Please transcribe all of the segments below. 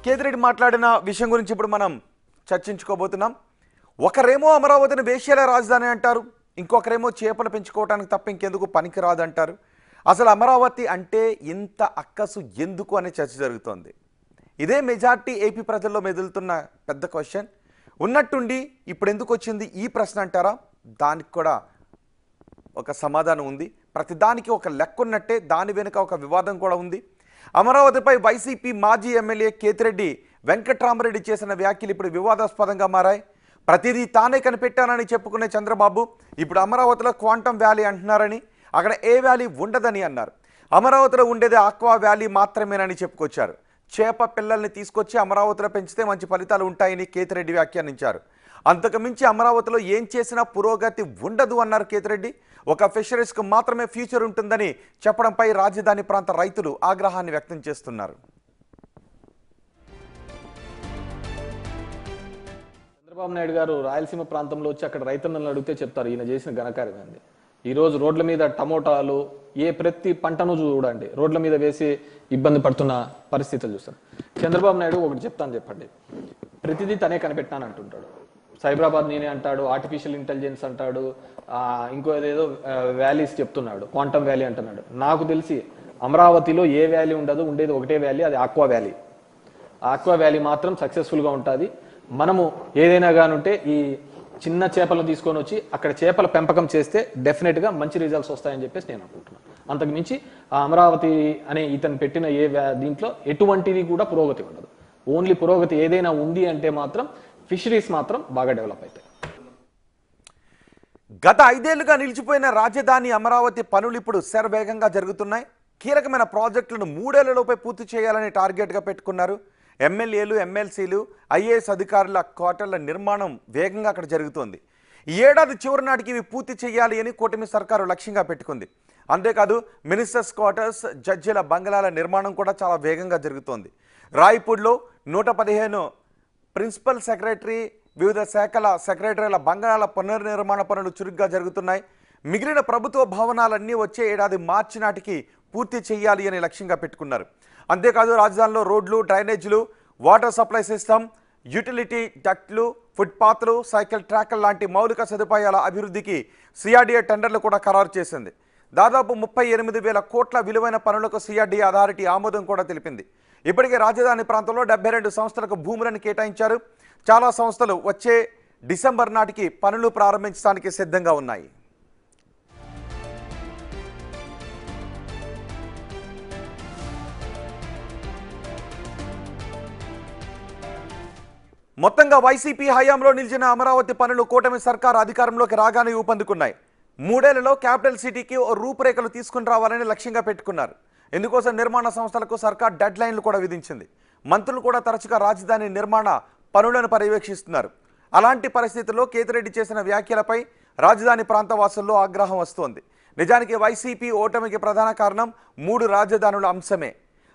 కేతిరెడ్డి మాట్లాడిన విషయం గురించి ఇప్పుడు మనం చర్చించుకోబోతున్నాం. ఒకరేమో అమరావతిని వేశ్యల రాజధాని అంటారు, ఇంకొకరేమో చేపలు పెంచుకోవడానికి తప్ప ఇంకెందుకు పనికిరాదు అంటారు. అసలు అమరావతి అంటే ఇంత అక్కసు ఎందుకు అనే చర్చ జరుగుతోంది. ఇదే మెజార్టీ ఏపీ ప్రజల్లో మెదులుతున్న పెద్ద క్వశ్చన్. ఉన్నట్టుండి ఇప్పుడు ఎందుకు వచ్చింది ఈ ప్రశ్న అంటారా? దానికి కూడా ఒక సమాధానం ఉంది. ప్రతిదానికి ఒక లెక్క ఉన్నట్టే దాని వెనుక ఒక వివాదం కూడా ఉంది. అమరావతిపై వైసీపీ మాజీ ఎమ్మెల్యే కేతిరెడ్డి వెంకట్రామరెడ్డి చేసిన వ్యాఖ్యలు ఇప్పుడు వివాదాస్పదంగా మారాయి. ప్రతిదీ తానే కనిపెట్టానని చెప్పుకునే చంద్రబాబు ఇప్పుడు అమరావతిలో క్వాంటమ్ వ్యాలీ అంటున్నారని, అక్కడ ఏ వ్యాలీ ఉండదని అన్నారు. అమరావతిలో ఉండేది ఆక్వా వ్యాలీ మాత్రమేనని చెప్పుకొచ్చారు. చేప పిల్లల్ని తీసుకొచ్చి అమరావతిలో పెంచితే మంచి ఫలితాలు ఉంటాయని కేతిరెడ్డి వ్యాఖ్యానించారు. అంతకుమించి అమరావతిలో ఏం చేసినా పురోగతి ఉండదు అన్నారు కేతిరెడ్డి. ఒక ఫిషరీస్కు మాత్రమే ఫ్యూచర్ ఉంటుందని చెప్పడంపై రాజధాని ప్రాంత రైతులు ఆగ్రహాన్ని వ్యక్తం చేస్తున్నారు. చంద్రబాబు నాయుడు గారు రాయలసీమ ప్రాంతంలో వచ్చి అక్కడ రైతన్నలను అడిగితే చెప్తారు ఈయన చేసిన ఘనకార్యం ఏంది. ఈరోజు రోడ్ల మీద టమోటాలు ప్రతి పంటను చూడండి రోడ్ల మీద వేసి ఇబ్బంది పడుతున్న పరిస్థితులు చూస్తారు. చంద్రబాబు నాయుడు ఒకటి చెప్తాను చెప్పండి, ప్రతిదీ తనే కనిపెట్టాను అంటుంటాడు. సైబరాబాద్ నేనే అంటాడు, ఆర్టిఫిషియల్ ఇంటెలిజెన్స్ అంటాడు, ఇంకో ఏదేదో వ్యాలీస్ చెప్తున్నాడు, క్వాంటమ్ వ్యాలీ అంటున్నాడు. నాకు తెలిసి అమరావతిలో ఏ వ్యాలీ ఉండదు, ఉండేది ఒకటే వ్యాలీ, అది ఆక్వా వ్యాలీ. ఆక్వా వ్యాలీ మాత్రం సక్సెస్ఫుల్గా ఉంటుంది. మనము ఏదైనా కానుంటే ఈ చిన్న చేపలను తీసుకొని వచ్చి అక్కడ చేపల పెంపకం చేస్తే డెఫినెట్గా మంచి రిజల్ట్స్ వస్తాయని చెప్పేసి నేను అనుకుంటున్నాను. అంతకు మించి ఆ అమరావతి అనే ఇతను పెట్టిన దీంట్లో ఎటువంటిది కూడా పురోగతి ఉండదు. ఓన్లీ పురోగతి ఏదైనా ఉంది అంటే మాత్రం ఫిషరీస్ మాత్రం బాగా డెవలప్ అవుతాయి. గత 5 ఏళ్లుగా నిలిచిపోయిన రాజధాని అమరావతి పనులు ఇప్పుడు శరవేగంగా జరుగుతున్నాయి. కీలకమైన ప్రాజెక్టులను 3 ఏళ్లలోపే పూర్తి చేయాలని టార్గెట్గా పెట్టుకున్నారు. ఎమ్మెల్యేలు, ఎమ్మెల్సీలు, ఐఏఎస్ అధికారుల క్వార్టర్ల నిర్మాణం వేగంగా అక్కడ జరుగుతోంది. ఈ ఏడాది చివరి నాటికి ఇవి పూర్తి చేయాలి అని కూటమి సర్కారు లక్ష్యంగా పెట్టుకుంది. అంతేకాదు మినిస్టర్స్ క్వార్టర్స్, జడ్జిల బంగళాల నిర్మాణం కూడా చాలా వేగంగా జరుగుతోంది. రాయ్పూర్లో 115 ప్రిన్సిపల్ సెక్రటరీ, వివిధ శాఖల సెక్రటరీల బంగళాల పునర్నిర్మాణ పనులు చురుగ్గా జరుగుతున్నాయి. మిగిలిన ప్రభుత్వ భవనాలన్నీ వచ్చే ఏడాది మార్చి నాటికి పూర్తి చేయాలి అని లక్ష్యంగా పెట్టుకున్నారు. అంతేకాదు రాజధానిలో రోడ్లు, డ్రైనేజీలు, వాటర్ సప్లై సిస్టమ్, యూటిలిటీ డక్ట్లు, ఫుట్పాత్లు, సైకిల్ ట్రాక్ల లాంటి మౌలిక సదుపాయాల అభివృద్ధికి సిఆర్డీఏ టెండర్లు కూడా ఖరారు చేసింది. దాదాపు 38,000 కోట్ల విలువైన పనులకు సిఆర్డీఏ అథారిటీ ఆమోదం కూడా తెలిపింది. ఇప్పటికే రాజధాని ప్రాంతంలో 72 సంస్థలకు భూములను కేటాయించారు. చాలా సంస్థలు వచ్చే డిసెంబర్ నాటికి పనులు ప్రారంభించడానికి సిద్ధంగా ఉన్నాయి. మొత్తంగా వైసీపీ హయాంలో నిలిచిన అమరావతి పనులు కూటమి సర్కారు అధికారంలోకి రాగానే ఊపందుకున్నాయి. 3 ఏళ్లలో క్యాపిటల్ సిటీకి ఓ రూపురేఖలు తీసుకుని రావాలని లక్ష్యంగా పెట్టుకున్నారు. ఇందుకోసం నిర్మాణ సంస్థలకు సర్కార్ డెడ్ లైన్లు కూడా విధించింది. మంత్రులు కూడా తరచుగా రాజధాని నిర్మాణ పనులను పర్యవేక్షిస్తున్నారు. అలాంటి పరిస్థితుల్లో కేతిరెడ్డి చేసిన వ్యాఖ్యలపై రాజధాని ప్రాంత వాసుల్లో ఆగ్రహం వస్తోంది. నిజానికి వైసీపీ ఓటమికి ప్రధాన కారణం 3 రాజధానుల అంశమే.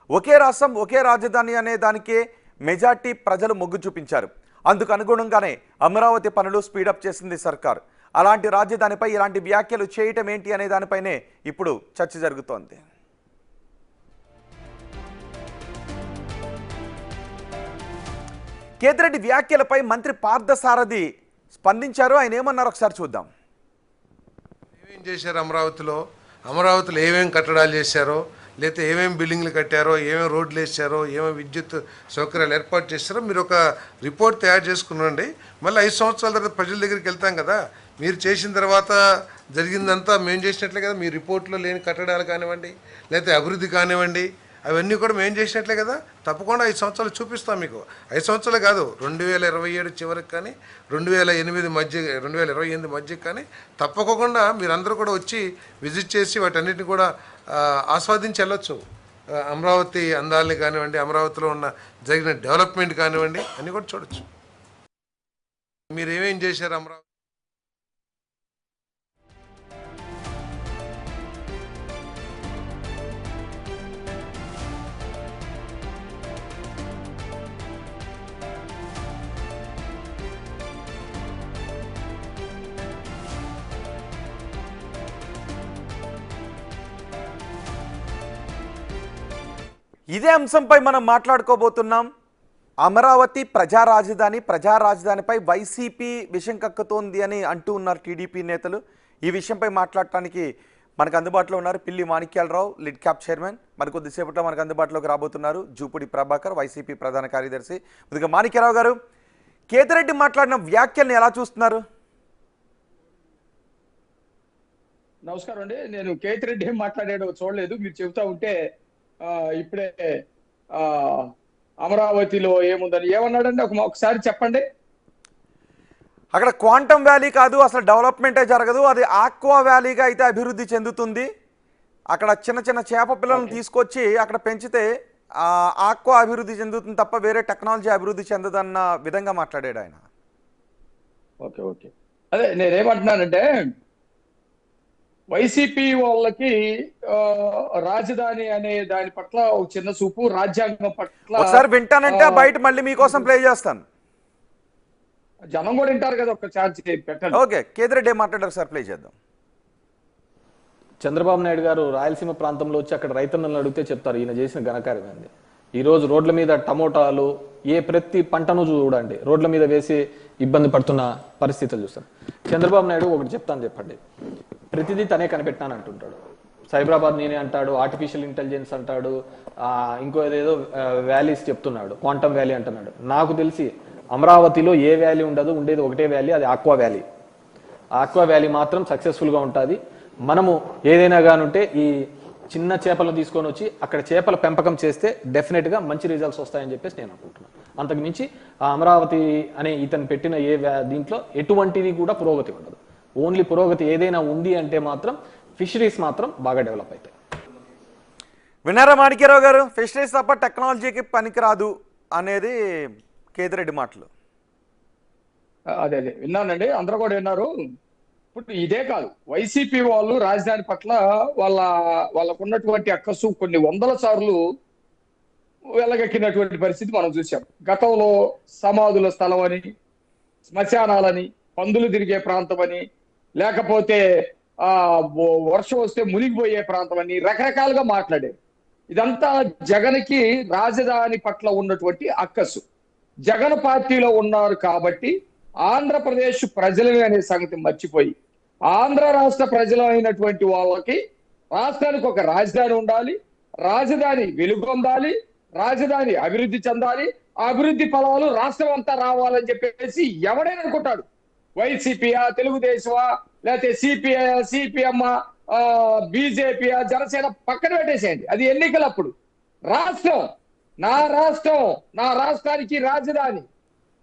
ఒకే రాష్ట్రం, ఒకే రాజధాని అనే దానికే మెజార్టీ ప్రజలు మొగ్గు చూపించారు. అందుకు అనుగుణంగానే అమరావతి పనులు స్పీడప్ చేసింది సర్కార్. అలాంటి రాజధానిపై ఇలాంటి వ్యాఖ్యలు చేయటం ఏంటి అనే దానిపైనే ఇప్పుడు చర్చ జరుగుతోంది. కేతిరెడ్డి వ్యాఖ్యలపై మంత్రి పార్థసారథి స్పందించారు. ఆయన ఏమన్నారు ఒకసారి చూద్దాం. ఏమేం చేశారు అమరావతిలో ఏమేమి కట్టడాలు చేశారో, లేకపోతే ఏమేమి బిల్డింగ్లు కట్టారో, ఏమేమి రోడ్లు వేసారో, ఏమేమి విద్యుత్ సౌకర్యాలు ఏర్పాటు చేశారో మీరు ఒక రిపోర్ట్ తయారు చేసుకునండి. మళ్ళీ 5 సంవత్సరాల తర్వాత ప్రజల దగ్గరికి వెళ్తాం కదా. మీరు చేసిన తర్వాత జరిగిందంతా మేము చేసినట్లే కదా. మీ రిపోర్ట్లో లేని కట్టడాలు కానివ్వండి, లేకపోతే అభివృద్ధి కానివ్వండి, అవన్నీ కూడా మేము చేసినట్లే కదా. తప్పకుండా 5 సంవత్సరాలు చూపిస్తాం మీకు. 5 సంవత్సరాలు కాదు, 2027 చివరికి కానీ 2028 మధ్యకి కానీ తప్పకుండా మీరందరూ కూడా వచ్చి విజిట్ చేసి వాటన్నిటిని కూడా ఆస్వాదించి వెళ్ళొచ్చు. అమరావతి అందాలని కానివ్వండి, అమరావతిలో ఉన్న జరిగిన డెవలప్మెంట్ కానివ్వండి, అన్నీ కూడా చూడొచ్చు. మీరు ఏమేం చేశారు అమరావతి. ఇదే అంశంపై మనం మాట్లాడుకోబోతున్నాం. అమరావతి ప్రజా రాజధానిపై వైసీపీ విషం కక్కుతోంది అని అంటూ ఉన్నారు టీడీపీ నేతలు. ఈ విషయంపై మాట్లాడటానికి మనకు అందుబాటులో ఉన్నారు పిల్లి మాణిక్యాలరావు, లిడ్ క్యాప్ చైర్మన్. మరి కొద్దిసేపట్లో మనకు అందుబాటులోకి రాబోతున్నారు జూపూడి ప్రభాకర్, వైసీపీ ప్రధాన కార్యదర్శి. ముందుగా మాణిక్యాలరావు గారు, కేతిరెడ్డి మాట్లాడిన వ్యాఖ్యల్ని ఎలా చూస్తున్నారు? నమస్కారం అండి. నేను కేతిరెడ్డి ఏం మాట్లాడాడో చూడలేదు, మీరు చెబుతా ఉంటే ఇప్పుడే అమరావతిలో ఏముందని ఏమన్నాడండి ఒకసారి చెప్పండి. అక్కడ క్వాంటమ్ వ్యాలీ కాదు, అసలు డెవలప్మెంటే జరగదు, అది ఆక్వా వ్యాలీగా అయితే అభివృద్ధి చెందుతుంది. అక్కడ చిన్న చిన్న చేప పిల్లలను తీసుకొచ్చి అక్కడ పెంచితే ఆక్వా అభివృద్ధి చెందుతుంది తప్ప వేరే టెక్నాలజీ అభివృద్ధి చెందదన్న విధంగా మాట్లాడాడు ఆయన. ఓకే అదే నేనేమంటున్నానంటే, వైసీపీ వాళ్ళకి రాజధాని అనే దాని పట్ల ఒక చిన్న చూపు, రాజ్యాంగం పట్ల ఒకసారి వింటానంటే బయట మళ్ళీ మీకోసం ప్లే చేస్తాను, జనం కూడా వింటారు కదా, ఒక ఛాన్స్ పెట్టండి. ఓకే, కేతిరెడ్డి ఏం మాట్లాడారు సార్, ప్లే చేద్దాం. చంద్రబాబు నాయుడు గారు రాయలసీమ ప్రాంతంలో వచ్చి అక్కడ రైతన్నలను అడిగితే చెప్తారు ఈయన చేసిన ఘనకార్యం ఏంది. ఈరోజు రోడ్ల మీద టమోటాలు, ప్రతి పంటను చూడండి రోడ్ల మీద వేసి ఇబ్బంది పడుతున్న పరిస్థితులు చూస్తాం. చంద్రబాబు నాయుడు ఒకటి చెప్తాను చెప్పండి, ప్రతిదీ తనే కనిపెట్టాను అంటుంటాడు. సైబరాబాద్ నేనే అంటాడు, ఆర్టిఫిషియల్ ఇంటెలిజెన్స్ అంటాడు, ఇంకో ఏదేదో వ్యాలీస్ చెప్తున్నాడు, క్వాంటమ్ వ్యాలీ అంటున్నాడు. నాకు తెలిసి అమరావతిలో ఏ వ్యాలీ ఉండదు, ఉండేది ఒకటే వ్యాలీ, అది ఆక్వా వ్యాలీ. ఆక్వా వ్యాలీ మాత్రం సక్సెస్ఫుల్గా ఉంటుంది. మనము ఏదైనా కానుంటే ఈ చిన్న చేపలను తీసుకొని వచ్చి అక్కడ చేపల పెంపకం చేస్తే డెఫినెట్గా మంచి రిజల్ట్స్ వస్తాయని చెప్పేసి నేను అనుకుంటున్నాను. అంతకు మించి ఆ అమరావతి అనే ఇతను పెట్టిన దీంట్లో ఎటువంటిది కూడా పురోగతి ఉండదు. ఓన్లీ పురోగతి ఏదైనా ఉంది అంటే మాత్రం ఫిషరీస్ మాత్రం బాగా డెవలప్ అవుతాయి. విన్నారా మాణిక్యరావు గారు, ఫిషరీస్ తప్ప టెక్నాలజీకి పనికిరాదు అనేది కేతిరెడ్డి మాటలు. అదే విన్నానండి, అందరూ కూడా విన్నారు. ఇప్పుడు ఇదే కాదు, వైసీపీ వాళ్ళు రాజధాని పట్ల వాళ్ళకున్నటువంటి అక్కసు కొన్ని వందల సార్లు వెళ్ళగక్కినటువంటి పరిస్థితి మనం చూసాం. గతంలో సమాధుల స్థలం అని, శ్మశానాలని, పందులు తిరిగే ప్రాంతం అని, లేకపోతే వర్షం వస్తే మునిగిపోయే ప్రాంతం అని రకరకాలుగా మాట్లాడారు. ఇదంతా జగన్కి రాజధాని పట్ల ఉన్నటువంటి అక్కసు. జగన్ పార్టీలో ఉన్నారు కాబట్టి ఆంధ్రప్రదేశ్ ప్రజలని అనే సంగతి మర్చిపోయి, ఆంధ్ర రాష్ట్ర ప్రజలైనటువంటి వాళ్ళకి రాష్ట్రానికి ఒక రాజధాని ఉండాలి, రాజధాని వెలుగొందాలి, రాజధాని అభివృద్ధి చెందాలి, ఆ అభివృద్ధి ఫలాలు రాష్ట్రం అంతా రావాలని చెప్పేసి ఎవడైనా అనుకుంటాడు. వైసీపీయా, తెలుగుదేశమా, లేకపోతే సిపిఎం, బీజేపీయా, జనసేన పక్కన పెట్టేసేయండి, అది ఎన్నికలప్పుడు. రాష్ట్రం, నా రాష్ట్రం, నా రాష్ట్రానికి రాజధాని,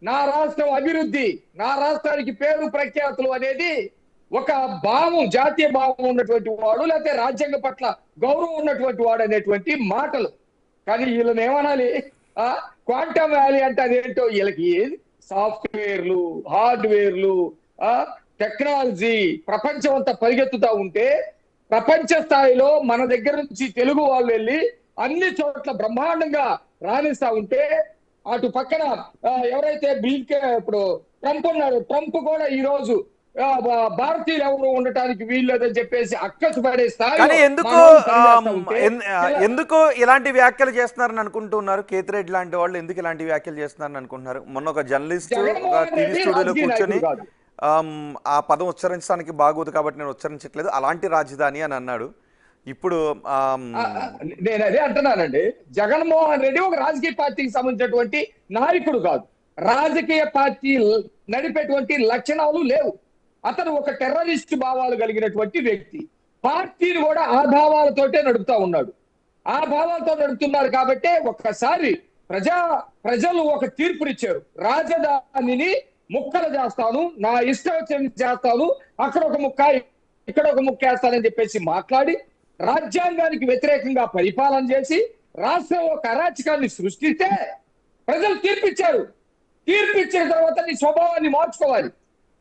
నా రాష్ట్రం అభివృద్ధి, నా రాష్ట్రానికి పేరు ప్రఖ్యాతులు అనేది ఒక భావం, జాతీయ భావం ఉన్నటువంటి వాడు, లేకపోతే రాజ్యాంగ పట్ల గౌరవం ఉన్నటువంటి వాడు అనేటువంటి మాటలు. కానీ వీళ్ళని ఏమనాలి, క్వాంటమ్ వ్యాలీ అంటే అదేంటో వీళ్ళకి ఏది, సాఫ్ట్వేర్లు, హార్డ్వేర్లు, టెక్నాలజీ ప్రపంచం అంతా పరిగెత్తుతా ఉంటే ప్రపంచ స్థాయిలో మన దగ్గర నుంచి తెలుగు వాళ్ళు వెళ్ళి అన్ని చోట్ల బ్రహ్మాండంగా రాణిస్తా ఉంటే, అటు పక్కన ఎవరైతే ఇప్పుడు ట్రంప్ ఉన్నాడు, ట్రంప్ కూడా ఈ రోజు భారతీయులు ఎవరు ఉండటానికి వీల్లేదని చెప్పేసి అక్కసు పడే స్థాయి. కానీ ఎందుకు ఇలాంటి వ్యాఖ్యలు చేస్తున్నారని అనుకుంటున్నారు? కేతిరెడ్డి లాంటి వాళ్ళు ఎందుకు ఇలాంటి వ్యాఖ్యలు చేస్తున్నారని అనుకుంటున్నారు? మొన్న ఒక జర్నలిస్ట్ టీవీ స్టూడియోలో కూర్చొని ఆ పదం ఉచ్చరించడానికి బాగోదు కాబట్టి నేను ఉచ్చరించట్లేదు, అలాంటి రాజధాని అని అన్నాడు. ఇప్పుడు నేను అదే అంటున్నానండి, జగన్మోహన్ రెడ్డి ఒక రాజకీయ పార్టీకి సంబంధించినటువంటి నాయకుడు కాదు, రాజకీయ పార్టీ నడిపేటువంటి లక్షణాలు లేవు. అతను ఒక టెర్రరిస్ట్ భావాలు కలిగినటువంటి వ్యక్తి. పార్టీని కూడా ఆ భావాలతోటే నడుపుతా ఉన్నాడు. ఆ భావాలతో నడుపుతున్నారు కాబట్టే ఒక్కసారి ప్రజలు ఒక తీర్పునిచ్చారు, రాజధానిని ముక్కలు చేస్తాను, నా ఇష్టం వచ్చినది చేస్తాను, అక్కడ ఒక ముక్క ఇక్కడ ఒక ముక్క వేస్తానని చెప్పేసి మాట్లాడి రాజ్యాంగానికి వ్యతిరేకంగా పరిపాలన చేసి రాష్ట్రంలో ఒక అరాచకాన్ని సృష్టిస్తే ప్రజలు తీర్పిచ్చారు. తీర్పిచ్చిన తర్వాత నీ స్వభావాన్ని మార్చుకోవాలి.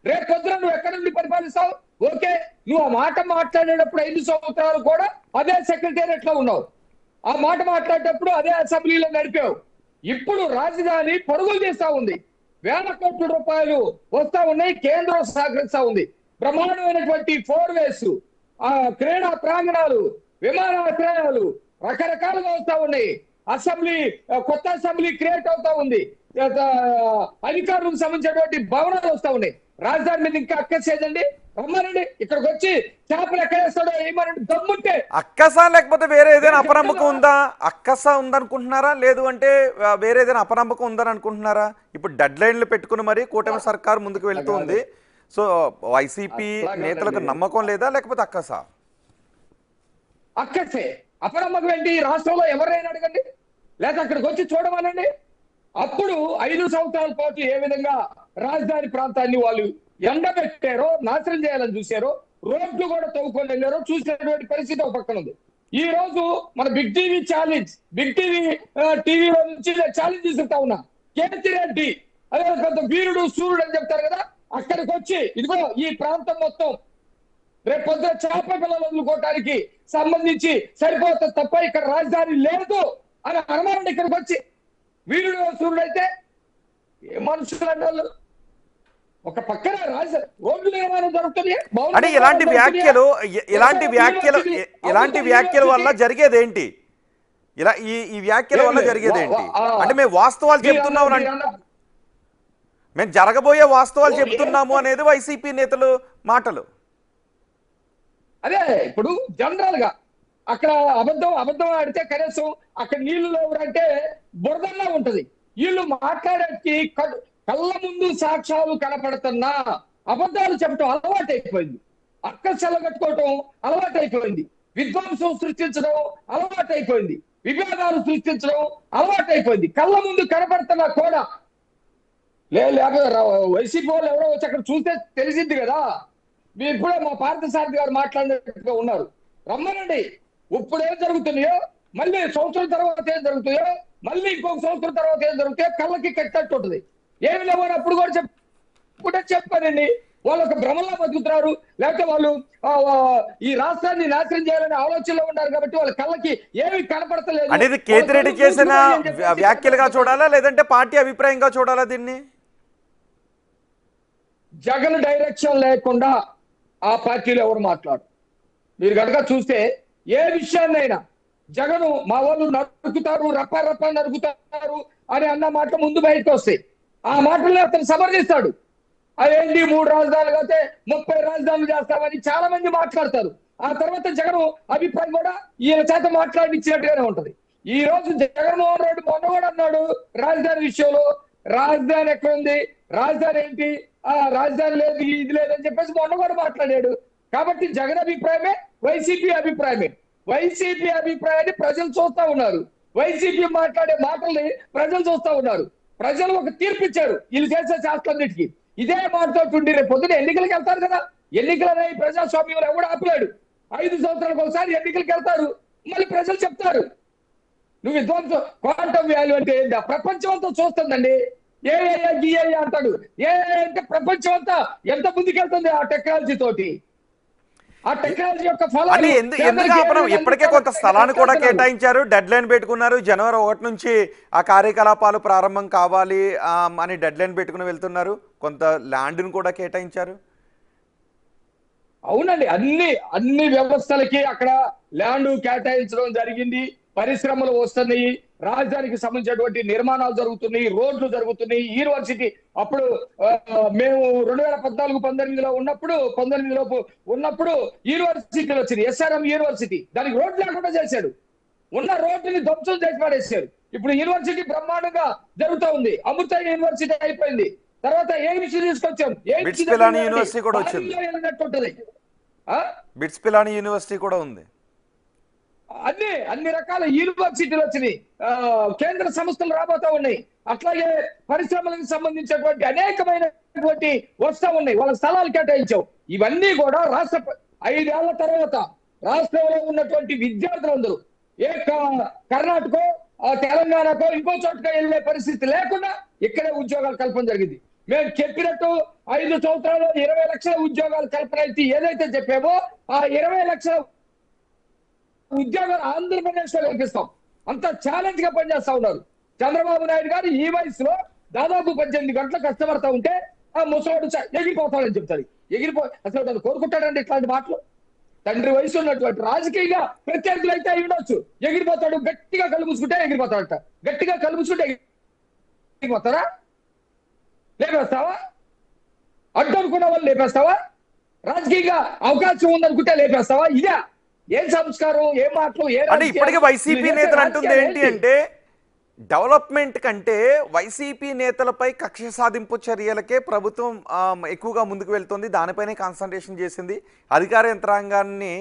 రేపు పొద్దున నువ్వు ఎక్కడి నుండి పరిపాలిస్తావు? ఓకే, నువ్వు ఆ మాట మాట్లాడేటప్పుడు 5 సంవత్సరాలు కూడా అదే సెక్రటేరియట్ లో ఉన్నావు, ఆ మాట మాట్లాడేటప్పుడు అదే అసెంబ్లీలో నడిపావు. ఇప్పుడు రాజధాని పరుగులు చేస్తా ఉంది, వేల కోట్ల రూపాయలు వస్తా ఉన్నాయి, కేంద్రం సహకరిస్తా ఉంది. బ్రహ్మాండమైనటువంటి 4 వేస్, క్రీడా ప్రాంగణాలు, విమానాశ్రయాలు రకరకాలుగా వస్తా ఉన్నాయి. అసెంబ్లీ కొత్త అసెంబ్లీ క్రియేట్ అవుతా ఉంది, అధికారులకు సంబంధించినటువంటి భవనాలు వస్తా ఉన్నాయి. రాజధాని మీద ఇంకా అక్కసేదండి, రమ్మనండి ఇక్కడికి వచ్చి చేపలు ఎక్కడేస్తాడో ఏమనండి దమ్ముంటే. అక్కసా లేకపోతే వేరే ఏదైనా అపనమ్మకం ఉందా? అక్కసా ఉందనుకుంటున్నారా, లేదు అంటే వేరే ఏదైనా అపనమ్మకం ఉందని అనుకుంటున్నారా? ఇప్పుడు డెడ్ లైన్లు పెట్టుకుని మరి కూటమి సర్కారు ముందుకు వెళ్తుంది. సో వైసీపీ నేతలకు నమ్మకం లేదా, లేకపోతే అక్కసా? అక్కసే. అపనమ్మకం ఏంటి? రాష్ట్రంలో ఎవరైనా అడగండి, లేక అక్కడికి వచ్చి చూడమనండి. అప్పుడు 5 సంవత్సరాల పాటు ఏ విధంగా రాజధాని ప్రాంతాన్ని వాళ్ళు ఎండబెట్టారో, నాశనం చేయాలని చూశారో, రోడ్లు కూడా తవ్వుకొని వెళ్ళారో చూసినటువంటి పరిస్థితి ఒక పక్కన ఉంది. ఈ రోజు మన బిగ్ టీవీ ఛాలెంజ్, బిగ్ టీవీలో నుంచి ఛాలెంజ్ తీసుకుంటా ఉన్నా. కేతిరెడ్డి అదే కొంత వీరుడు సూర్యుడు అని చెప్తారు కదా, అక్కడికి వచ్చి ఇదిగో ఈ ప్రాంతం మొత్తం రేపు పొద్దున చేప పిల్లలు వదులుకోవటానికి సంబంధించి సరిపోతుంది తప్ప ఇక్కడ రాజధాని లేదు అని అనుమానం. ఇక్కడికి వచ్చి వీరుడు సూర్యుడు అయితే ఏ మనుషులు అన్నారు? ఒక పక్కన రోడ్లు నిర్మాణం జరుగుతుంది అంటే ఇలాంటి వ్యాఖ్యల వల్ల జరిగేది ఏంటి? ఇలా ఈ వ్యాఖ్యల వల్ల జరిగేది ఏంటి? అంటే మేము వాస్తవాలు చెప్తున్నాము, మేము జరగబోయే వాస్తవాలు చెబుతున్నాము అనేది వైసీపీ నేతలు మాటలు. అదే ఇప్పుడు జనరల్ గా అక్కడ అబద్ధం ఆడితే కనీసం అక్కడ నీళ్లు లేవురంటే బురదల్లా ఉంటది. వీళ్ళు మాట్లాడేకి కళ్ళ ముందు సాక్ష్యాలు కనపడుతున్నా అబద్ధాలు చెప్పడం అలవాటు అయిపోయింది. అక్కసెల కట్టుకోవటం అలవాటు అయిపోయింది. విధ్వంసం సృష్టించడం అలవాటు అయిపోయింది. విభేదాలు సృష్టించడం అలవాటు అయిపోయింది. కళ్ళ ముందు కనపడుతున్నా కూడా లేకపోతే వైసీపీ వాళ్ళు ఎవరో వచ్చి అక్కడ చూస్తే తెలిసింది కదా. మీరు ఇప్పుడే మా పార్థసారథి గారు మాట్లాడినట్టుగా ఉన్నారు, రమ్మనండి. ఇప్పుడు ఏం జరుగుతున్నాయో, మళ్ళీ సంవత్సరం తర్వాత ఏం జరుగుతాయో, మళ్ళీ ఇంకొక సంవత్సరం తర్వాత ఏం జరుగుతాయో కళ్ళకి కట్టట్టు ఉంటుంది. ఏమి లేవని అప్పుడు కూడా చెప్పానండి. వాళ్ళు ఒక భ్రమంలో బతుకుతున్నారు, లేకపోతే వాళ్ళు ఈ రాష్ట్రాన్ని నాశనం చేయాలనే ఆలోచనలో ఉన్నారు కాబట్టి వాళ్ళ కళ్ళకి ఏమి కనపడతలేదు. అనేది కేతిరెడ్డి చేసిన వ్యాఖ్యలుగా చూడాలా, లేదంటే పార్టీ అభిప్రాయంగా చూడాలా దీన్ని? జగన్ డైరెక్షన్ లేకుండా ఆ పార్టీలో ఎవరు మాట్లాడు. మీరు కనుక చూస్తే ఏ విషయాన్నైనా జగన్ మా వాళ్ళు నరుకుతారు, రప్ప నరుకుతారు అని అన్న మాట ముందు బయటకు వస్తాయి. ఆ మాటల్ని అతను సమర్థిస్తాడు. అదేంటి 3 రాజధానులు అయితే 30 రాజధానులు చేస్తామని చాలా మంది మాట్లాడతారు. ఆ తర్వాత జగన్ అభిప్రాయం కూడా ఈయన చేత మాట్లాడిచ్చినట్టుగానే ఉంటది. ఈ రోజు జగన్మోహన్ రెడ్డి మొన్న కూడా అన్నాడు రాజధాని విషయంలో, రాజధాని ఎక్కడ ఉంది, రాజధాని ఏంటి, రాజధాని లేదు, ఇది లేదని చెప్పేసి మొన్న కూడా మాట్లాడాడు. కాబట్టి జగన్ అభిప్రాయమే వైసీపీ అభిప్రాయమే. వైసీపీ అభిప్రాయాన్ని ప్రజలు చూస్తా ఉన్నారు. వైసీపీ మాట్లాడే మాటల్ని ప్రజలు చూస్తా ఉన్నారు. ప్రజలు ఒక తీర్పు ఇచ్చారు వీళ్ళు చేసే శాస్త్రాన్నిటికి. ఇదే మాటతో ఉండి రేపు పొద్దున ఎన్నికలకు వెళ్తారు కదా. ఎన్నికలనే ప్రజాస్వామ్యంలో ఎవడు ఆపలేడు. 5 సంవత్సరాలకు ఒకసారి ఎన్నికలకు వెళ్తారు, మళ్ళీ ప్రజలు చెప్తారు నువ్వు విధ్వంసం క్వాంటమ్ వాల్యూ అంటే ఏంటి. ప్రపంచం అంతా చూస్తుందండి. ఏ అంటాడు. ఏ అంటే ప్రపంచం అంతా ఎంత ముందుకెళ్తుంది ఆ టెక్నాలజీ తోటి. ఆ టెక్నాలజీ యొక్క ఫలాలు ఇప్పటికే కొంత స్థలాన్ని కూడా కేటాయించారు, డెడ్ లైన్ పెట్టుకున్నారు. జనవరి 1 నుంచి ఆ కార్యకలాపాలు ప్రారంభం కావాలి అని డెడ్ లైన్ పెట్టుకుని వెళ్తున్నారు. కొంత ల్యాండ్ను కూడా కేటాయించారు. అవునండి, అన్ని వ్యవస్థలకి అక్కడ ల్యాండ్ కేటాయించడం జరిగింది. పరిశ్రమలు వస్తున్నాయి, రాజధానికి సంబంధించినటువంటి నిర్మాణాలు జరుగుతున్నాయి, రోడ్లు జరుగుతున్నాయి. యూనివర్సిటీ అప్పుడు మేము 2014-19లో ఉన్నప్పుడు 19 లోపు ఉన్నప్పుడు యూనివర్సిటీలు వచ్చింది, SRM యూనివర్సిటీ. దానికి రోడ్లు లేకుండా చేశాడు. ఉన్న రోడ్డుని ధ్వంసం చేసి పడేశారు. ఇప్పుడు యూనివర్సిటీ బ్రహ్మాండంగా జరుగుతూ ఉంది. అమృత యూనివర్సిటీ అయిపోయింది. తర్వాత ఎయిమ్స్ తీసుకొచ్చాం. బిట్స్ పిలానీ యూనివర్సిటీ కూడా వచ్చింది. బిట్స్ పిలానీ యూనివర్సిటీ కూడా ఉంది. అన్ని రకాల యూనివర్సిటీలు వచ్చినాయి, కేంద్ర సంస్థలు రాబోతా ఉన్నాయి. అట్లాగే పరిశ్రమలకు సంబంధించినటువంటి అనేకమైనటువంటి వస్తూ ఉన్నాయి. వాళ్ళ స్థలాలు కేటాయించావు. ఇవన్నీ కూడా 5 ఏళ్ల తర్వాత రాష్ట్రంలో ఉన్నటువంటి విద్యార్థులందరూ కర్ణాటక, తెలంగాణకో ఇంకో చోటుకో వెళ్ళే పరిస్థితి లేకుండా ఇక్కడే ఉద్యోగాల కల్పన జరిగింది. మేము చెప్పినట్టు 5 సంవత్సరాలు 20 లక్షల ఉద్యోగాల కల్పన అయితే ఏదైతే చెప్పామో ఆ 20 లక్షల ఉద్యోగాలు ఆంధ్రప్రదేశ్ లో కల్పిస్తాం. అంత ఛాలెంజ్ గా పనిచేస్తా ఉన్నారు. చంద్రబాబు నాయుడు గారు ఈ వయసులో దాదాపు 18 గంటలు కష్టపడతా ఉంటే ఆ ముసలాడు ఎగిరిపోతాడని చెప్తాడు. అసలు కోరుకుంటాడండి ఇట్లాంటి మాటలు? తండ్రి వయసు ఉన్నటువంటి రాజకీయంగా ప్రత్యర్థులు అయితే అయి ఉండొచ్చు, ఎగిరిపోతాడు, గట్టిగా కళ్ళు మూసుకుంటే ఎగిరిపోతాడట, గట్టిగా కళ్ళు మూసుకుంటే ఎగిరిపోతారా? లేపేస్తావా? అడ్డు అనుకున్న వాళ్ళు లేపేస్తావా? రాజకీయంగా అవకాశం ఉందనుకుంటే లేపేస్తావా? ఇదే ఏం సంస్కారం, ఏం మాటలు, ఏ అంటే ఇప్పటికే వైసీపీ నేతలు అంటుంది ఏంటి అంటే డెవలప్మెంట్ కంటే వైసీపీ నేతలపై కక్ష సాధింపు చర్యలకే ప్రభుత్వం ఎక్కువగా ముందుకు వెళ్తుంది, దానిపైనే కాన్సన్ట్రేషన్ చేసింది. అధికార యంత్రాంగాన్ని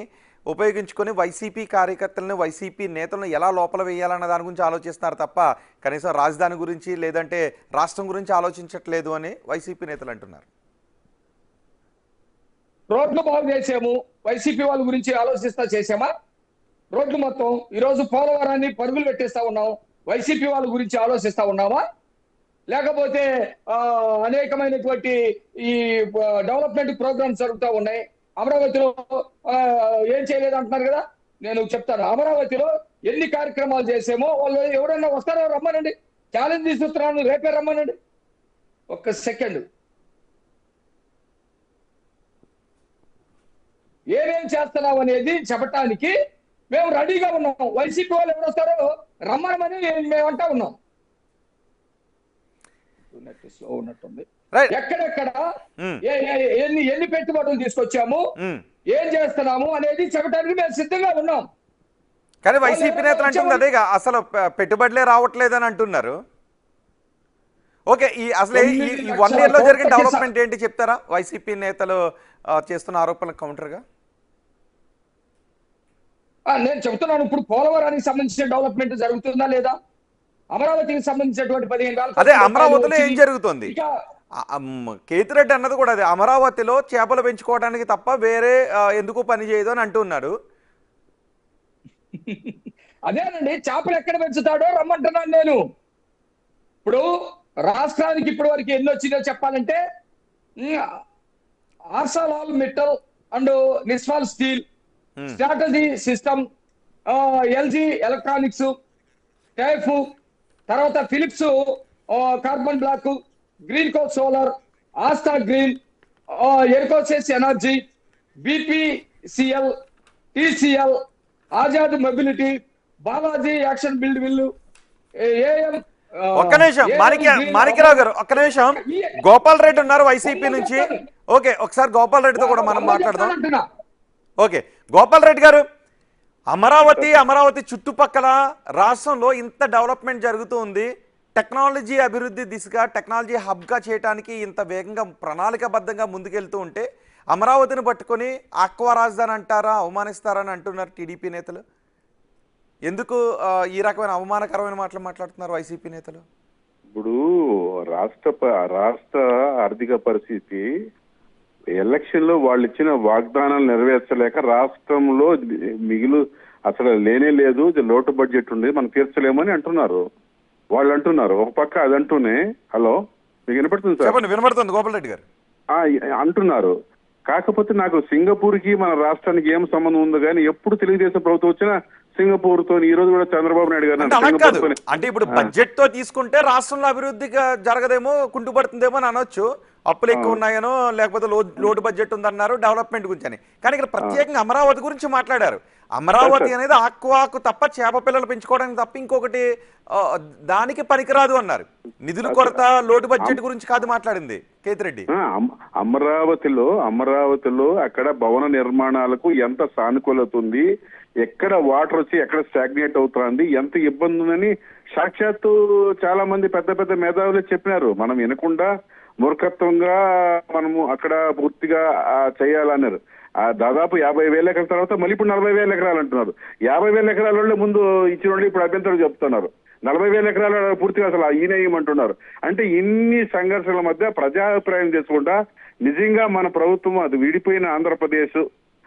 ఉపయోగించుకొని వైసీపీ కార్యకర్తలను, వైసీపీ నేతలను ఎలా లోపల వేయాలన్న దాని గురించి ఆలోచిస్తున్నారు తప్ప కనీసం రాజధాని గురించి లేదంటే రాష్ట్రం గురించి ఆలోచించట్లేదు అని వైసీపీ నేతలు అంటున్నారు. రోడ్లు బాగు చేసాము, వైసీపీ వాళ్ళ గురించి ఆలోచిస్తా చేసామా? రోడ్లు మొత్తం ఈరోజు పోలవరాన్ని పరుగులు పెట్టేస్తా ఉన్నాం, వైసీపీ వాళ్ళ గురించి ఆలోచిస్తా ఉన్నామా? లేకపోతే అనేకమైనటువంటి ఈ డెవలప్మెంట్ ప్రోగ్రామ్స్ జరుగుతూ ఉన్నాయి. అమరావతిలో ఏం చేయలేదు అంటున్నారు కదా, నేను చెప్తాను. అమరావతిలో ఎన్ని కార్యక్రమాలు చేసామో వాళ్ళు ఎవరన్నా వస్తారో రమ్మనండి, ఛాలెంజ్ తీసుకున్నాను, రేపే రమ్మనండి. ఒక్క సెకండ్, ఏమేం చేస్తున్నాం అనేది చెప్పటానికి మేము రెడీగా ఉన్నాం. వైసీపీ వాళ్ళు ఎవరు వస్తారో రమ్మనమని మేమంటా ఉన్నాం. స్లో ఉన్నట్టుంది. ఎక్కడెక్కడ ఎన్ని పెట్టుబడులు తీసుకొచ్చాము, ఏం చేస్తున్నాము అనేది చెప్పడానికి మేము సిద్ధంగా ఉన్నాం. కానీ వైసీపీ నేతలు అంటుంది అదేగా, అసలు పెట్టుబడులే రావట్లేదని అంటున్నారు. ఓకే, అసలు ఈ 1 year లో జరిగిన డెవలప్మెంట్ ఏంటి చెప్తారా? వైసీపీ నేతలు చేస్తున్న ఆరోపణలకు కౌంటర్గా నేను చెబుతున్నాను. ఇప్పుడు పోలవరానికి సంబంధించిన డెవలప్మెంట్ జరుగుతుందా లేదా? అమరావతికి సంబంధించినటువంటి 15 అదే అమరావతిలో ఏం జరుగుతుంది? కేతిరెడ్డి అన్నది కూడా అదే, అమరావతిలో చేపలు పెంచుకోవడానికి తప్ప వేరే ఎందుకు పని చేయదు అని అంటున్నాడు. అదేనండి, చేపలు ఎక్కడ పెంచుతాడో రమ్మంటున్నాను నేను. ఇప్పుడు రాష్ట్రానికి ఇప్పటి వరకు ఎన్ని వచ్చిందో చెప్పాలంటే ఆర్సాలాల్ మెటల్ అండ్ నిస్వాల్ steel, strategy system, LG electronics, టైఫ్, తర్వాత Philips carbon black, green co solar, ఆస్టా గ్రీన్, ఎర్కోసెస్ energy, BPCL, TCL, Azad mobility, Balaji action build mill, AM. ఒక్క నిమిషం మాణిక్యరావు గారు, ఒక్క నిమిషం. గోపాల్ రెడ్డి ఉన్నారు వైసీపీ నుంచి. ఓకే, ఒకసారి గోపాల్ రెడ్డితో కూడా మనం మాట్లాడదాం. ఓకే, గోపాల్ రెడ్డి గారు, అమరావతి చుట్టుపక్కల రాష్ట్రంలో ఇంత డెవలప్మెంట్ జరుగుతూ ఉంది, టెక్నాలజీ అభివృద్ధి దిశగా టెక్నాలజీ హబ్గా చేయడానికి ఇంత వేగంగా ప్రణాళికాబద్ధంగా ముందుకెళ్తూ ఉంటే అమరావతిని పట్టుకొని ఆక్వా రాజధాని అంటారా, అవమానిస్తారని అంటున్నారు టీడీపీ నేతలు. ఎందుకు ఈ రకమైన అవమానకరమైన మాటలు మాట్లాడుతున్నారు వైసీపీ నేతలు? ఇప్పుడు రాష్ట్ర ఆర్థిక పరిస్థితి ఎలక్షన్ లో వాళ్ళు ఇచ్చిన వాగ్దానాలు నెరవేర్చలేక రాష్ట్రంలో మిగులు అసలు లేనే లేదు, లోటు బడ్జెట్ ఉంది, మనం తీర్చలేమని అంటున్నారు వాళ్ళు. అంటున్నారు ఒక పక్క అది అంటూనే, హలో మీకు వినపడుతుంది సార్? వినపడుతుంది గోపాల్ రెడ్డి గారు అంటున్నారు. కాకపోతే నాకు సింగపూర్ కి మన రాష్ట్రానికి ఏం సంబంధం ఉందో కానీ ఎప్పుడు తెలుగుదేశం ప్రభుత్వం వచ్చినా సింగపూర్ తో, ఈ రోజు కూడా చంద్రబాబు నాయుడు గారు అంటే ఇప్పుడు బడ్జెట్ తో తీసుకుంటే రాష్ట్రంలో అభివృద్ధిగా జరగదేమో, కుంటుపడుతుందేమో అని అనొచ్చు. అప్పులు ఎక్కువ ఉన్నాయనో లేకపోతే లోటు బడ్జెట్ ఉందన్నారు డెవలప్మెంట్ గురించి అని. కానీ ఇక్కడ ప్రత్యేకంగా అమరావతి గురించి మాట్లాడారు. అమరావతి అనేది ఆక్వాకు తప్ప చేప పిల్లలు పెంచుకోవడానికి తప్ప ఇంకొకటి దానికి పనికిరాదు అన్నారు. నిధుల కొరత, లోటు బడ్జెట్ గురించి కాదు మాట్లాడింది కేతిరెడ్డి. అమరావతిలో అక్కడ భవన నిర్మాణాలకు ఎంత సానుకూలత ఉంది, ఎక్కడ వాటర్ వచ్చి ఎక్కడ స్టాగ్నేట్ అవుతుంది, ఎంత ఇబ్బంది ఉందని సాక్షాత్తు చాలా మంది పెద్ద పెద్ద మేధావులు చెప్పినారు. మనం వినకుండా మూర్ఖత్వంగా మనము అక్కడ పూర్తిగా చేయాలన్నారు. దాదాపు 50,000 ఎకరాల తర్వాత మళ్ళీ ఇప్పుడు 40,000 ఎకరాలు అంటున్నారు. 50,000 ఎకరాల వాళ్ళే ముందు ఇచ్చిన వాళ్ళు ఇప్పుడు అభ్యంతరం చెప్తున్నారు. 40,000 ఎకరాల పూర్తిగా అసలు ఈయనేయమంటున్నారు. అంటే ఇన్ని సంఘర్షణల మధ్య ప్రజాభిప్రాయం చేసుకుంటా నిజంగా మన ప్రభుత్వం అది విడిపోయిన ఆంధ్రప్రదేశ్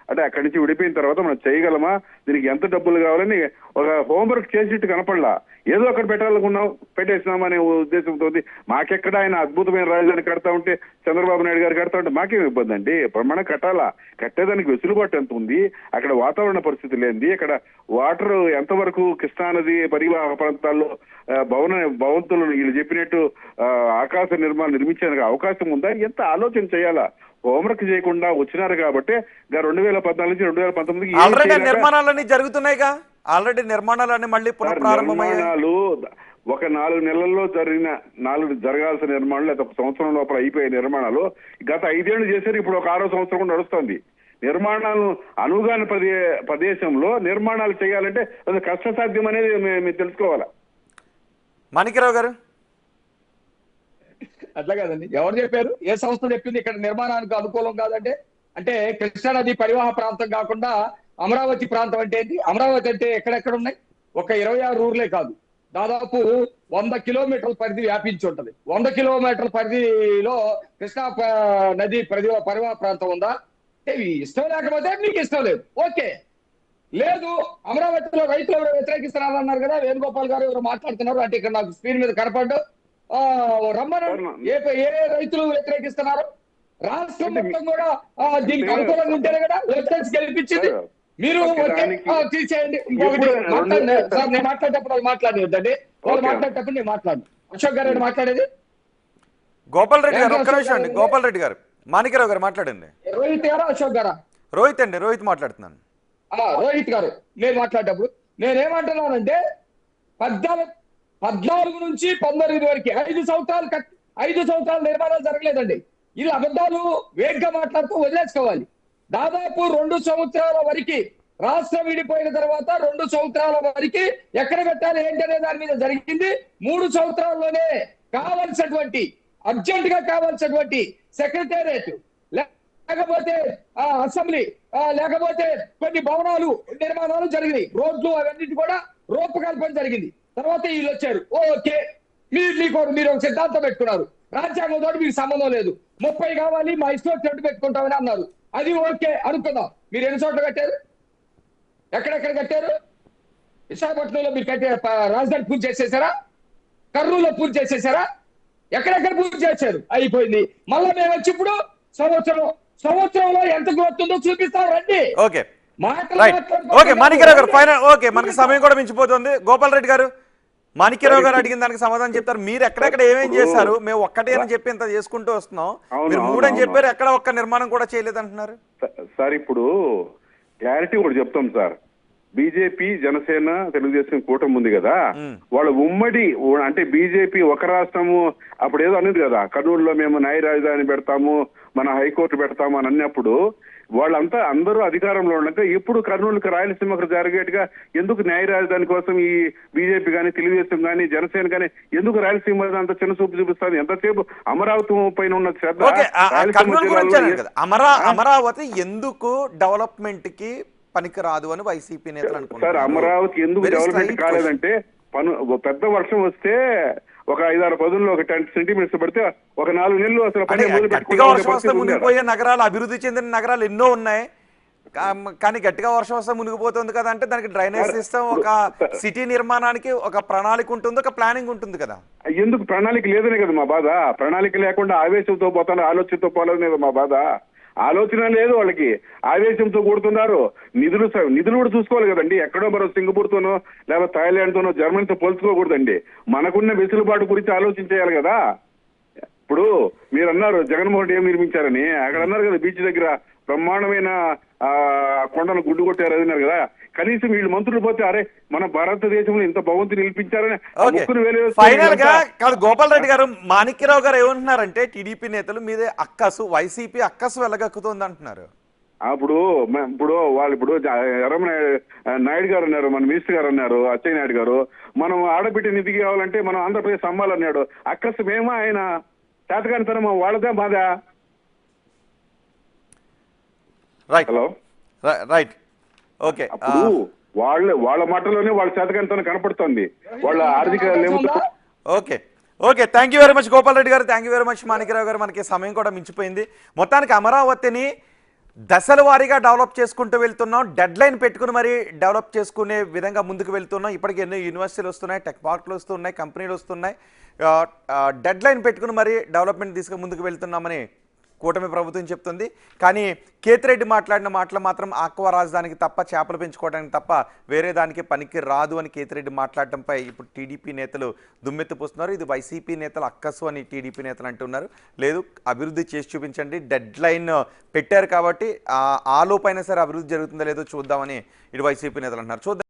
అంటే అక్కడి నుంచి విడిపోయిన తర్వాత మనం చేయగలమా, దీనికి ఎంత డబ్బులు కావాలని ఒక హోంవర్క్ చేసినట్టు కనపడలా. ఏదో ఒకటి పెట్టాలనుకున్నాం, పెట్టేసినామనే ఉద్దేశంతో మాకెక్కడ ఆయన అద్భుతమైన రాజధాని కడతా ఉంటే, చంద్రబాబు నాయుడు గారు కడతా ఉంటే మాకేం ఇబ్బంది అండి? ప్రమాణం కట్టాలా, కట్టేదానికి వెసులుబాటు ఎంత ఉంది, అక్కడ వాతావరణ పరిస్థితి లేనిది, అక్కడ వాటర్ ఎంతవరకు కృష్ణానది పరివాహక ప్రాంతాల్లో భవంతులు వీళ్ళు చెప్పినట్టు ఆకాశ నిర్మాణం నిర్మించేందుకు అవకాశం ఉందా? ఎంత ఆలోచన చేయాలా? హోంవర్క్ చేయకుండా వచ్చినారు కాబట్టి 2014 నుంచి 2019 ఆల్రెడీ నిర్మాణాలన్నీ జరుగుతున్నాయిగా, ఆల్రెడీ నిర్మాణాలన్నీ మళ్ళీ పునఃప్రారంభమయ్యాయి. నిర్మాణాలు ఒక 4 నెలల్లో జరగాల్సిన నిర్మాణాలు, లేదా ఒక సంవత్సరం లోపల అయిపోయే నిర్మాణాలు గత 5 ఏళ్ళు చేశారు. ఇప్పుడు ఒక 6వ సంవత్సరం కూడా నడుస్తుంది. నిర్మాణాలు అనుగాని ప్రదేశంలో నిర్మాణాలు చేయాలంటే అది కష్టసాధ్యం అనేది మీరు తెలుసుకోవాలా. మాణిక్యరావు గారు, అట్లా కాదండి, ఎవరు చెప్పారు? ఏ సంస్థ చెప్పింది ఇక్కడ నిర్మాణానికి అనుకూలం కాదంటే? అంటే కృష్ణానది పరివాహ ప్రాంతం కాకుండా అమరావతి ప్రాంతం అంటే ఏంటి? అమరావతి అంటే ఎక్కడెక్కడ ఉన్నాయి? ఒక 26 ఊర్లే కాదు, దాదాపు 100 కిలోమీటర్ల పరిధి వ్యాపించి ఉంటది. 100 కిలోమీటర్ల పరిధిలో కృష్ణా నది పరివాహ ప్రాంతం ఉందా? అంటే ఇష్టం లేకపోతే మీకు ఇష్టం లేదు, ఓకే. లేదు, అమరావతిలో రైతులు ఎవరు వ్యతిరేకిస్తున్నారు అన్నారు కదా, వేణుగోపాల్ గారు ఎవరు మాట్లాడుతున్నారు అంటే ఇక్కడ నాకు స్క్రీన్ మీద కనపడ్డు. రమ్మను, ఏ రైతులు వ్యతిరేకిస్తున్నారు? రాష్ట్రం మొత్తం కూడా దీనికి అనుకూలంగా ఉంటేనే కదా ఎలక్షన్స్ గెలిపించింది. మీరు తీసేయండి. ఇంకొకటి మాట్లాడండి సార్, నేను మాట్లాడేటప్పుడు వాళ్ళు మాట్లాడేదండి, వాళ్ళు మాట్లాడేటప్పుడు నేను మాట్లాడు. అశోక్ గారు మాట్లాడేది. గోపాల్ రెడ్డి గారు ఒక్క నిమిషం అండి. గోపాల్ రెడ్డి గారు, మాణిక్యరావు గారు మాట్లాడండి. రోహిత్ గారా అశోక్ గారా? రోహిత్ అండి, రోహిత్ మాట్లాడుతున్నాను. రోహిత్ గారు, నేను మాట్లాడేటప్పుడు నేనేమంటున్నానంటే 14 నుంచి 19 వరకు 5 సంవత్సరాలు నిర్మాణాలు జరగలేదండి. ఇది అబద్ధాలు వేగ్గా మాట్లాడుతూ వదిలేసుకోవాలి. దాదాపు 2 సంవత్సరాల వరకు రాష్ట్రం విడిపోయిన తర్వాత 2 సంవత్సరాల వరకు ఎక్కడ పెట్టాలి ఏంటనే దాని మీద జరిగింది. 3 సంవత్సరాల్లోనే కావాల్సినటువంటి అర్జెంట్ గా కావాల్సినటువంటి సెక్రటేరియట్, లేకపోతే అసెంబ్లీ, లేకపోతే కొన్ని భవనాలు నిర్మాణాలు జరిగినాయి. రోడ్లు అవన్నిటి కూడా రూపకల్పన జరిగింది. తర్వాత వీళ్ళు వచ్చారు, ఓకే మీరు ఒక సిద్ధాంతం పెట్టుకున్నారు, రాజ్యాంగంతో మీకు సంబంధం లేదు, 30 కావాలి మా ఇష్టం వచ్చినట్టు పెట్టుకుంటామని అన్నారు. అది ఓకే అనుకుందాం. మీరు ఎన్ని చోట్ల కట్టారు? ఎక్కడెక్కడ కట్టారు? విశాఖపట్నంలో మీరు కట్టే రాజధాని పూర్తి చేసేసారా? కర్నూలులో పూర్తి చేసేసారా? ఎక్కడెక్కడ పూర్తి చేశారు? అయిపోయింది. మళ్ళా మేము వచ్చి ఇప్పుడు సంవత్సరంలో ఎంత వస్తుందో చూపిస్తాం రండి. ఓకే ఓకే మాణిక్యరావు గారు ఫైనల్. ఓకే, మనకి సమయం కూడా మించిపోతుంది. గోపాల్ రెడ్డి గారు, మాణిక్యరావు గారు అడిగిన దానికి సమాధానం చెప్తారు. మీరు ఎక్కడెక్కడ ఏమేమి చేశారు? మేము ఒక్కటే అని చెప్పి ఇంత చేసుకుంటూ వస్తున్నాం, మీరు 3 అని చెప్పారు, ఎక్కడ ఒక్క నిర్మాణం కూడా చేయలేదు అంటున్నారు సార్. ఇప్పుడు క్లారిటీ కూడా చెప్తాం సార్. బీజేపీ, జనసేన, తెలుగుదేశం కూటమి ఉంది కదా, వాళ్ళ ఉమ్మడి అంటే బీజేపీ ఒక రాష్ట్రము అప్పుడు ఏదో అనేది కదా, కర్నూలులో మేము న్యాయ రాజధాని పెడతాము, మన హైకోర్టు పెడతాము అని అన్నప్పుడు వాళ్ళంతా అందరూ అధికారంలో ఉండగా ఇప్పుడు కర్నూలుకి రాయలసీమకు జరిగేట్టుగా ఎందుకు న్యాయ రాజధాని కోసం ఈ బీజేపీ కానీ, తెలుగుదేశం కానీ, జనసేన కానీ ఎందుకు రాయలసీమ అంత చిన్న చూపు చూపిస్తుంది? ఎంతసేపు అమరావతి పైన ఉన్న శ్రద్ధ అమరావతి ఎందుకు డెవలప్మెంట్ కి పనికి రాదు అని వైసీపీ నేతలు అనుకుంటారు. సార్, అమరావతి ఎందుకు డెవలప్మెంట్ కాలేదంటే పెద్ద వర్షం వస్తే ఒక 5-6 పదుల్లో ఒక 10 సెంటీమీటర్స్ పడితే ఒక 4 నెలలు అసలు గట్టిగా వర్షం వస్తే మునిగిపోయే నగరాలు, అభివృద్ధి చెందిన నగరాలు ఎన్నో ఉన్నాయి. కానీ గట్టిగా వర్షం వస్తే మునిగిపోతుంది కదా అంటే దానికి డ్రైనేజ్ సిస్టమ్, ఒక సిటీ నిర్మాణానికి ఒక ప్రణాళిక ఉంటుంది, ఒక ప్లానింగ్ ఉంటుంది కదా. ఎందుకు ప్రణాళిక లేదనే కదా మా బాధ. ప్రణాళిక లేకుండా ఆవేశంతో పోతాను, ఆలోచనతో పోలేదనే కదా మా బాధ. ఆలోచన లేదు వాళ్ళకి, ఆవేశంతో కూడుతున్నారు. నిధులు కూడా చూసుకోవాలి కదండి. ఎక్కడో మరో సింగపూర్తోనో లేకపోతే థాయిలాండ్తోనో జర్మనీతో పోల్చుకోకూడదండి. మనకున్న వెసులుబాటు గురించి ఆలోచించేయాలి కదా. ఇప్పుడు మీరు అన్నారు జగన్మోహన్ రెడ్డి ఏం నిర్మించారని, అక్కడ అన్నారు కదా బీచ్ దగ్గర బ్రహ్మాండమైన కొండను గుడ్డు కొట్టారు అన్నారు కదా. కనీసం వీళ్ళు మంత్రులు పోతే అరే మన భారతదేశంలో ఇంత భవంతి నిలిపించారని ఫైనల్ గా కాదు. గోపాల్ రెడ్డి గారు, మాణిక్యరావు గారు ఏమంటున్నారంటే టీడీపీ నేతలు మీదే అక్కసు, వైసీపీ అక్కసు వెళ్ళగక్కుతుంది అంటున్నారు. ఇప్పుడు వాళ్ళు నాయుడు గారు అన్నారు, మన మినిస్టర్ గారు అన్నారు, అచ్చయ్య నాయుడు గారు, మనం ఆడబిడ్డ నిధి కావాలంటే మనం ఆంధ్రప్రదేశ్ అమ్మాలన్నాడు. అక్కసు మేమా ఆయన చేతకానితనం వాళ్ళదా మాదా? Hello right okay. వాళ్ళ మాటలోనే వాళ్ళ చేతకానితనం కనపడుతుంది, వాళ్ళ ఆర్థిక. Okay okay, thank you very much Gopal Reddy garu, thank you very much Manikyarao garu. మనకి సమయం కూడా మించిపోయింది. మొత్తానికి అమరావతిని దశల వారీగా డెవలప్ చేసుకుంటూ వెళ్తున్నాం, డెడ్ లైన్ పెట్టుకుని మరి డెవలప్ చేసుకునే విధంగా ముందుకు వెళ్తున్నాం. ఇప్పటికి ఎన్నో యూనివర్సిటీలు వస్తున్నాయి, టెక్ పార్కులు వస్తున్నాయి, కంపెనీలు వస్తున్నాయి. డెడ్ లైన్ పెట్టుకుని మరి డెవలప్మెంట్ తీసుకుని ముందుకు వెళ్తున్నామని కూటమి ప్రభుత్వం చెప్తుంది. కానీ కేతిరెడ్డి మాట్లాడిన మాటలు మాత్రం ఆక్వా రాజధానికి తప్ప, చేపలు పెంచుకోవడానికి తప్ప వేరే దానికి పనికి రాదు అని కేతిరెడ్డి మాట్లాడటంపై ఇప్పుడు టీడీపీ నేతలు దుమ్మెత్తిపోస్తున్నారు. ఇది వైసీపీ నేతలు అక్కసు అని టీడీపీ నేతలు అంటున్నారు. లేదు, అభివృద్ధి చేసి చూపించండి, డెడ్ లైన్ పెట్టారు కాబట్టి ఆ లోపైనా సరే అభివృద్ధి జరుగుతుందో లేదో చూద్దామని ఇటు వైసీపీ నేతలు అంటున్నారు. చూద్దాం.